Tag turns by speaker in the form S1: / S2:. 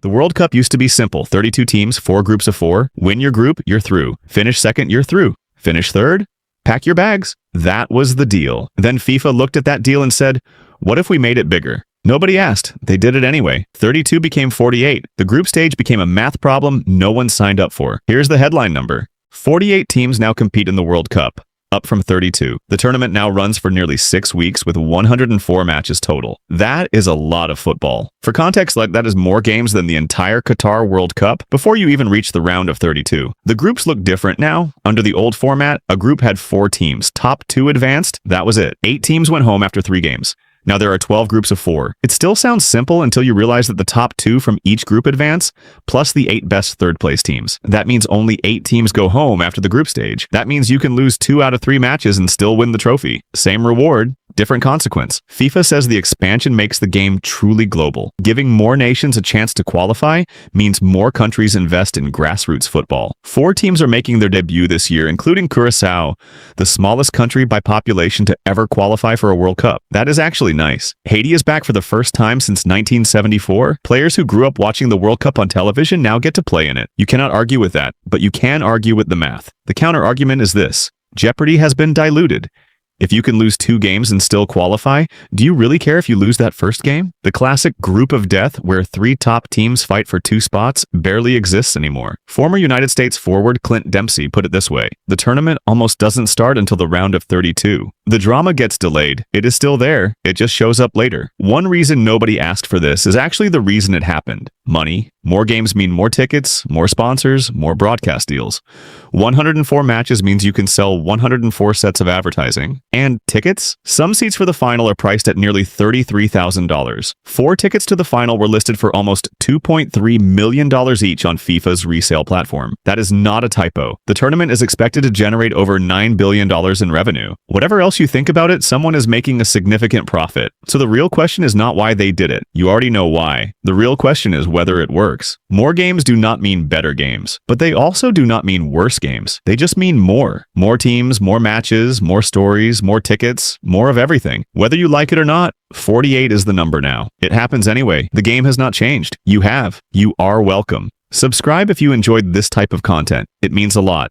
S1: The World Cup used to be simple. 32 teams, 4 groups of 4. Win your group, you're through. Finish second, you're through. Finish third, pack your bags. That was the deal. Then FIFA looked at that deal and said, what if we made it bigger? Nobody asked. They did it anyway. 32 became 48. The group stage became a math problem no one signed up for. Here's the headline number. 48 teams now compete in the World Cup, up from 32. The tournament now runs for nearly 6 weeks with 104 matches total. That is a lot of football. For context, that is more games than the entire Qatar World Cup before you even reach the round of 32. The groups look different now. Under the old format, a group had 4 teams. Top 2 advanced. That was it. 8 teams went home after 3 games. Now there are 12 groups of 4. It still sounds simple until you realize that the top 2 from each group advance, plus the 8 best third-place teams. That means only 8 teams go home after the group stage. That means you can lose 2 out of 3 matches and still win the trophy. Same reward, different consequence. FIFA says the expansion makes the game truly global. Giving more nations a chance to qualify means more countries invest in grassroots football. 4 teams are making their debut this year, including Curaçao, the smallest country by population to ever qualify for a World Cup. That is actually nice. Haiti is back for the first time since 1974. Players who grew up watching the World Cup on television now get to play in it. You cannot argue with that, but you can argue with the math. The counter-argument is this: jeopardy has been diluted. If you can lose 2 games and still qualify, do you really care if you lose that first game? The classic group of death, where 3 top teams fight for 2 spots, barely exists anymore. Former United States forward Clint Dempsey put it this way: the tournament almost doesn't start until the round of 32. The drama gets delayed. It is still there. It just shows up later. One reason nobody asked for this is actually the reason it happened. Money. More games mean more tickets, more sponsors, more broadcast deals. 104 matches means you can sell 104 sets of advertising. And tickets? Some seats for the final are priced at nearly $33,000. 4 tickets to the final were listed for almost $2.3 million each on FIFA's resale platform. That is not a typo. The tournament is expected to generate over $9 billion in revenue. Whatever else you think about it, someone is making a significant profit. So the real question is not why they did it. You already know why. The real question is whether it works. More games do not mean better games, but they also do not mean worse games. They just mean more. More teams, more matches, more stories, more tickets, more of everything. Whether you like it or not, 48 is the number now. It happens anyway. The game has not changed. You have. You are welcome. Subscribe if you enjoyed this type of content. It means a lot.